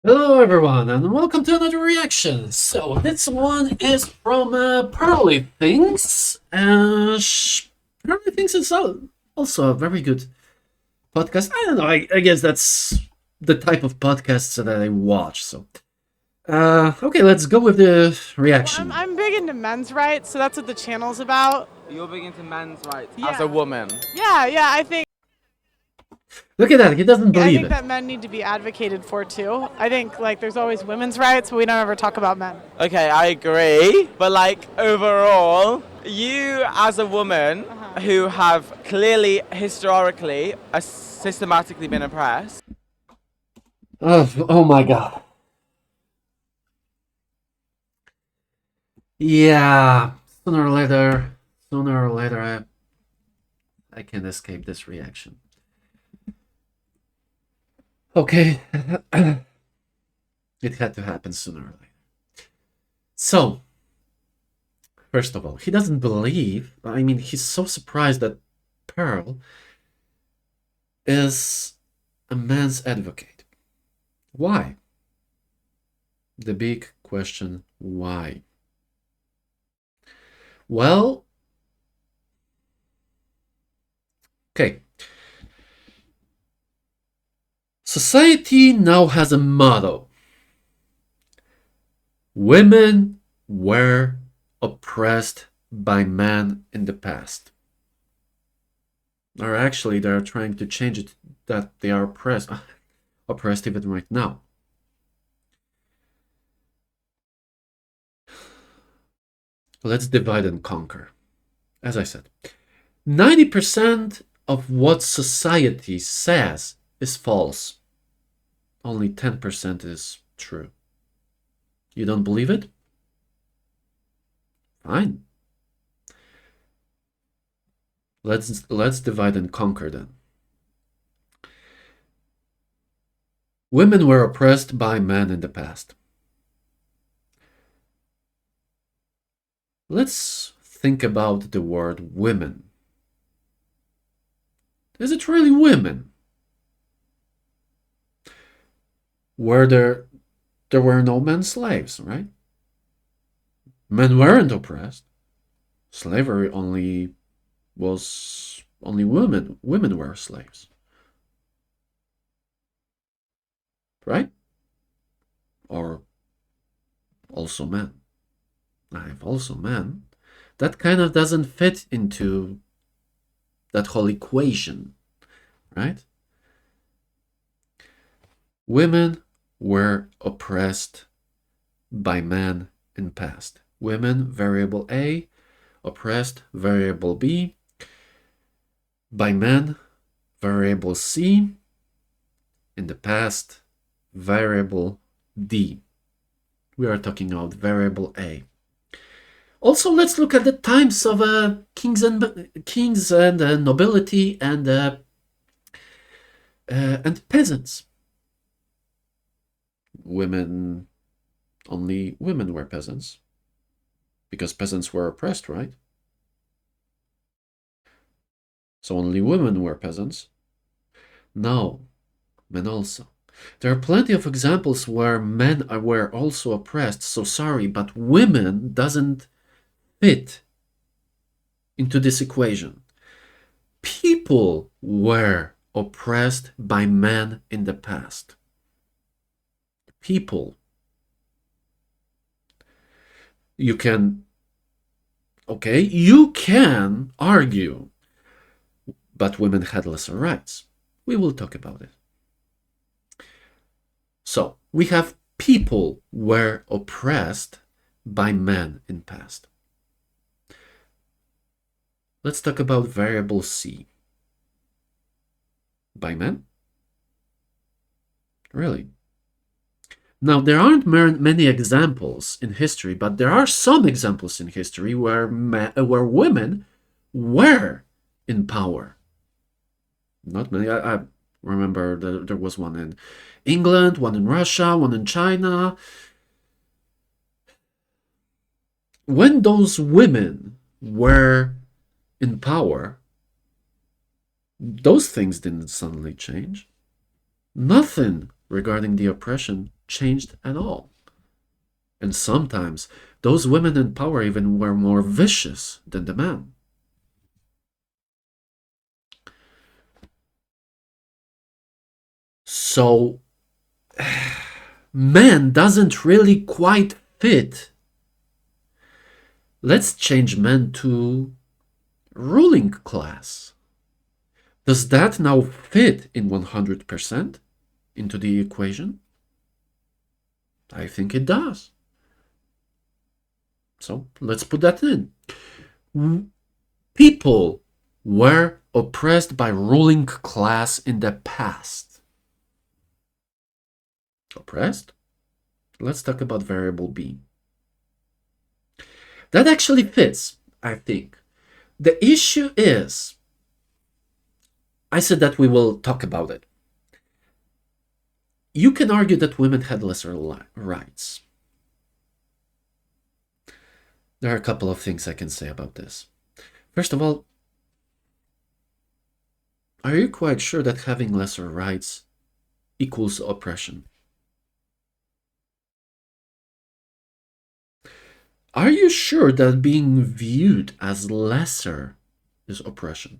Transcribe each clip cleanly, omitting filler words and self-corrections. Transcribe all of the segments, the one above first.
Hello, everyone, and welcome to another reaction. So this one is from Pearly Things. Pearly Things is also a very good podcast. I don't know. I guess that's the type of podcasts that I watch. Okay, let's go with the I'm, reaction. I'm big into men's rights, so that's what the channel's about. You're big into men's rights as Yeah. a woman. Yeah. Look at that. He doesn't I believe think it. that men need to be advocated for too. I think there's always women's rights, but we don't ever talk about men. Okay, I agree. But overall, you as a woman who have clearly historically systematically been oppressed. Oh my God. Yeah. Sooner or later, I can't escape this reaction. Okay. It had to happen sooner or later. So, first of all, he doesn't believe. I mean, he's so surprised that Pearl is a man's advocate. Why? The big question, why? Well, okay. Society now has a motto. Women were oppressed by men in the past. Or actually, they're trying to change it that they are oppressed even right now. Let's divide and conquer. As I said, 90% of what society says is false. Only 10% is true. You don't believe it? Fine. Let's divide and conquer then. Women were oppressed by men in the past. Let's think about the word women. Is it really women? There were no men slaves, right? Men weren't oppressed. Slavery only women. Women were slaves. Right? Or also men. I've also men. That kind of doesn't fit into that whole equation, right? Women were oppressed by men in past. Women, variable A, oppressed, variable B, by men, variable C, in the past, variable D. We are talking about variable A. Also, let's look at the times of kings and nobility and peasants. Only women were peasants, because peasants were oppressed, right? So only women were peasants. No, men also. There are plenty of examples where men were also oppressed, so sorry, but women doesn't fit into this equation. People were oppressed by men in the past. People. You can argue, but women had lesser rights. We will talk about it. So, we have people were oppressed by men in past. Let's talk about variable C. By men? Really? Now, there aren't many examples in history, but there are some examples in history where women were in power. Not many. I remember there was one in England, one in Russia, one in China. When those women were in power, those things didn't suddenly change. Nothing regarding the oppression changed at all. And sometimes those women in power even were more vicious than the men. So, man doesn't really quite fit. Let's change men to ruling class. Does that now fit in 100% into the equation? I think it does. So let's put that in. People were oppressed by ruling class in the past. Oppressed? Let's talk about variable B. That actually fits, I think. The issue is, I said that we will talk about it. You can argue that women had lesser rights. There are a couple of things I can say about this. First of all, are you quite sure that having lesser rights equals oppression? Are you sure that being viewed as lesser is oppression?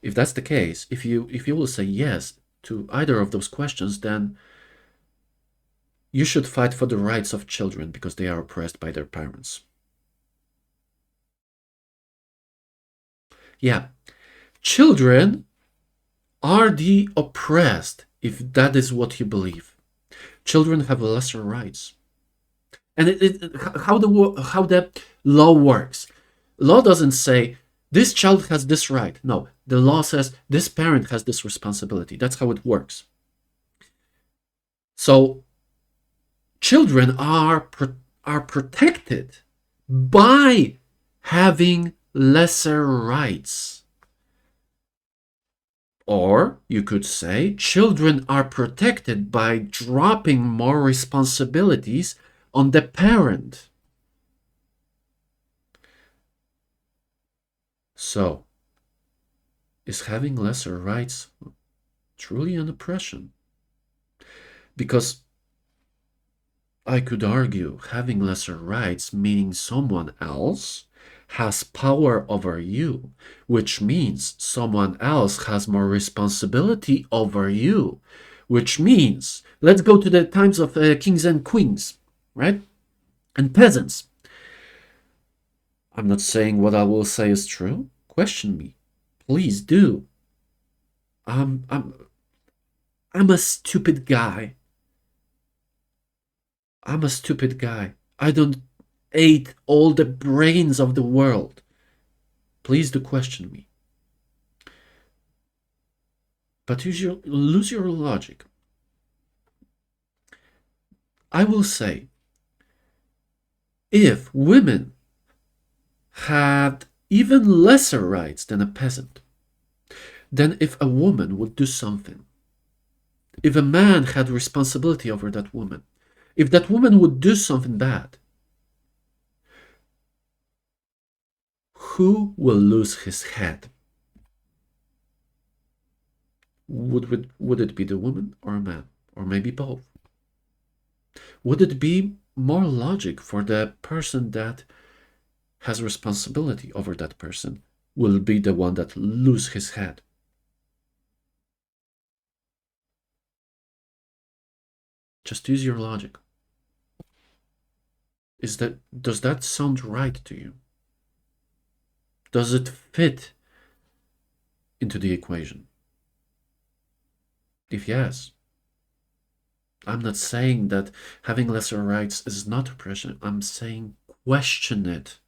If that's the case, if you will say yes to either of those questions, then you should fight for the rights of children because they are oppressed by their parents. Yeah, children are the oppressed, if that is what you believe. Children have lesser rights. And how the law works. Law doesn't say this child has this right. No, the law says this parent has this responsibility. That's how it works. So children are protected by having lesser rights. Or you could say children are protected by dropping more responsibilities on the parent. So, is having lesser rights truly an oppression? Because I could argue having lesser rights meaning someone else has power over you, which means someone else has more responsibility over you, which means, let's go to the times of kings and queens, right? And peasants. I'm not saying what I will say is true. Question me. Please do. I'm a stupid guy. I'm a stupid guy. I don't ate all the brains of the world. Please do question me. But lose your logic. I will say, if women had even lesser rights than a peasant, then if a woman would do something, if a man had responsibility over that woman, if that woman would do something bad, who will lose his head? Would it be the woman or a man? Or maybe both? Would it be more logic for the person that has responsibility over that person will be the one that lose his head? Just use your logic. Does that sound right to you? Does it fit into the equation? If yes, I'm not saying that having lesser rights is not oppression. I'm saying question it.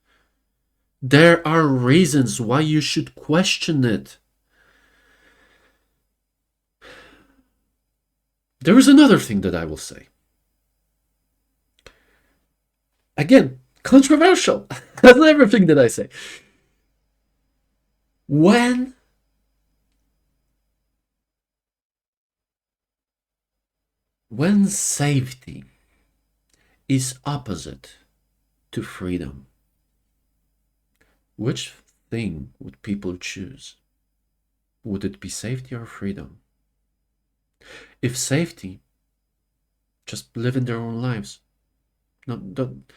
There are reasons why you should question it. There is another thing that I will say. Again, controversial. That's everything that I say. When safety is opposite to freedom, which thing would people choose? would it be safety or freedom? If safety, just live in their own lives. No, don't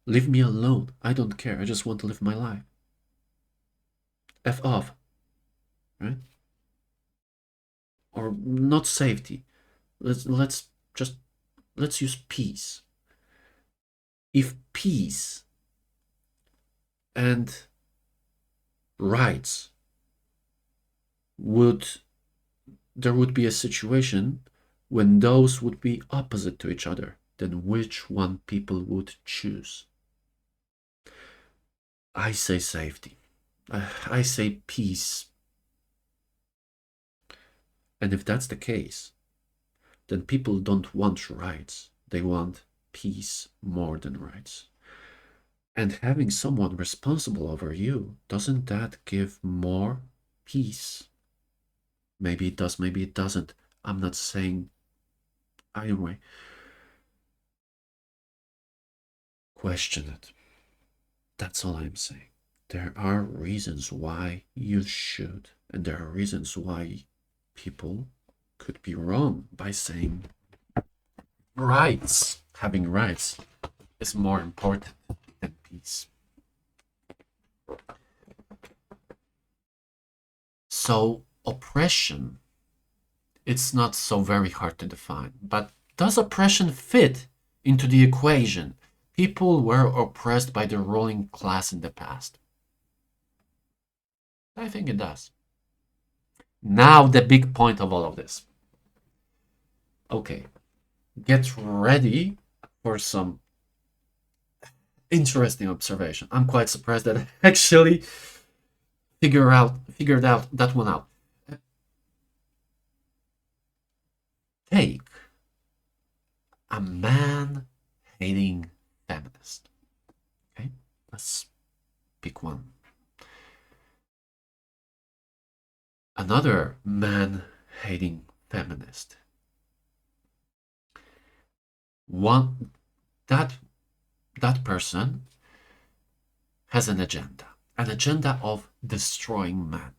leave me alone. I don't care. I just want to live my life. F off, right? Or not safety. Let's use peace. If peace and rights there would be a situation when those would be opposite to each other, then which one people would choose? I say safety. I say peace. And if that's the case, then people don't want rights. They want peace more than rights. And having someone responsible over you, doesn't that give more peace? Maybe it does, maybe it doesn't. I'm not saying either way. Question it. That's all I'm saying. There are reasons why you should, and there are reasons why people could be wrong by saying rights, having rights is more important than peace. So oppression, it's not so very hard to define, but does oppression fit into the equation? People were oppressed by the ruling class in the past. I think it does. Now the big point of all of this. Okay, get ready for some interesting observation. I'm quite surprised that I actually figured out that one out. Take a man-hating feminist. Okay, let's pick one. Another man-hating feminist. That person has an agenda of destroying men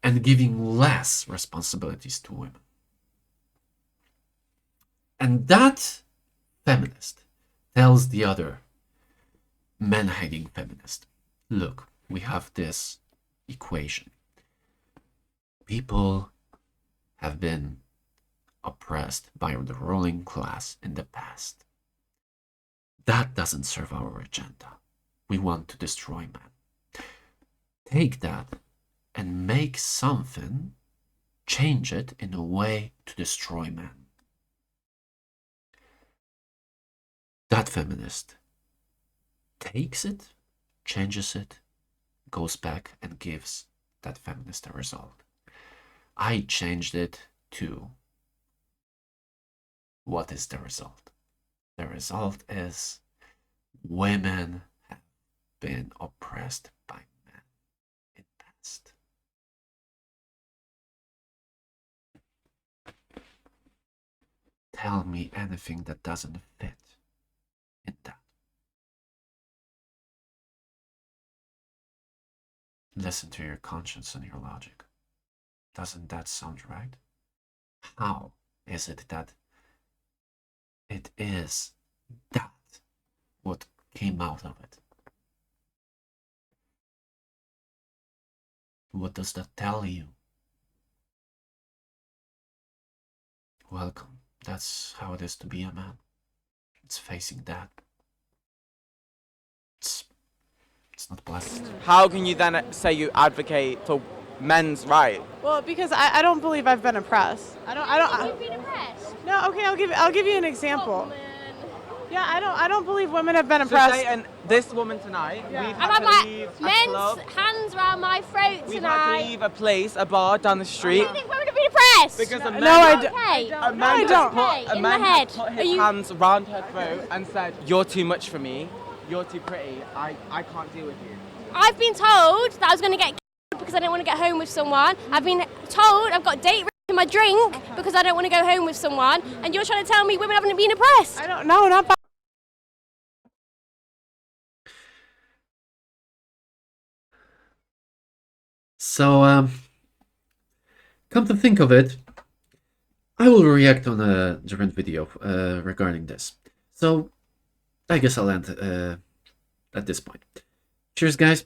and giving less responsibilities to women. And that feminist tells the other man-hating feminist, look, we have this equation. People have been oppressed by the ruling class in the past. That doesn't serve our agenda. We want to destroy men. Take that and make something, change it in a way to destroy men. That feminist takes it, changes it, goes back and gives that feminist a result. I changed it to what is the result? The result is women have been oppressed by men in the past. Tell me anything that doesn't fit in that. Listen to your conscience and your logic. Doesn't that sound right? How is it that it is that what came out of it? What does that tell you? Welcome. That's how it is to be a man. It's facing that. It's not pleasant. How can you then say you advocate for men's rights? Well, because I don't believe I've been oppressed. You've been oppressed. No, okay, I'll give you an example. Woman. Yeah, I don't believe women have been So oppressed. say, and this woman tonight, Yeah. we've I've had had to leave my a men's club. hands around my throat We've had to tonight. leave a place, a bar down the street. Do you think women have been oppressed? Because a man, No, I Okay. a In man No, I has don't. put, a In man the has head. put Are his you- hands around her throat and said, "You're too much for me. You're too pretty. I can't deal with you." I've been told that I was going to get because I didn't want to get home with someone. I've been told I've got date in my drink because I don't want to go home with someone. And you're trying to tell me women haven't been oppressed? I don't know, not by So, come to think of it, I will react on a different video regarding this. So, I guess I'll end at this point. Cheers, guys.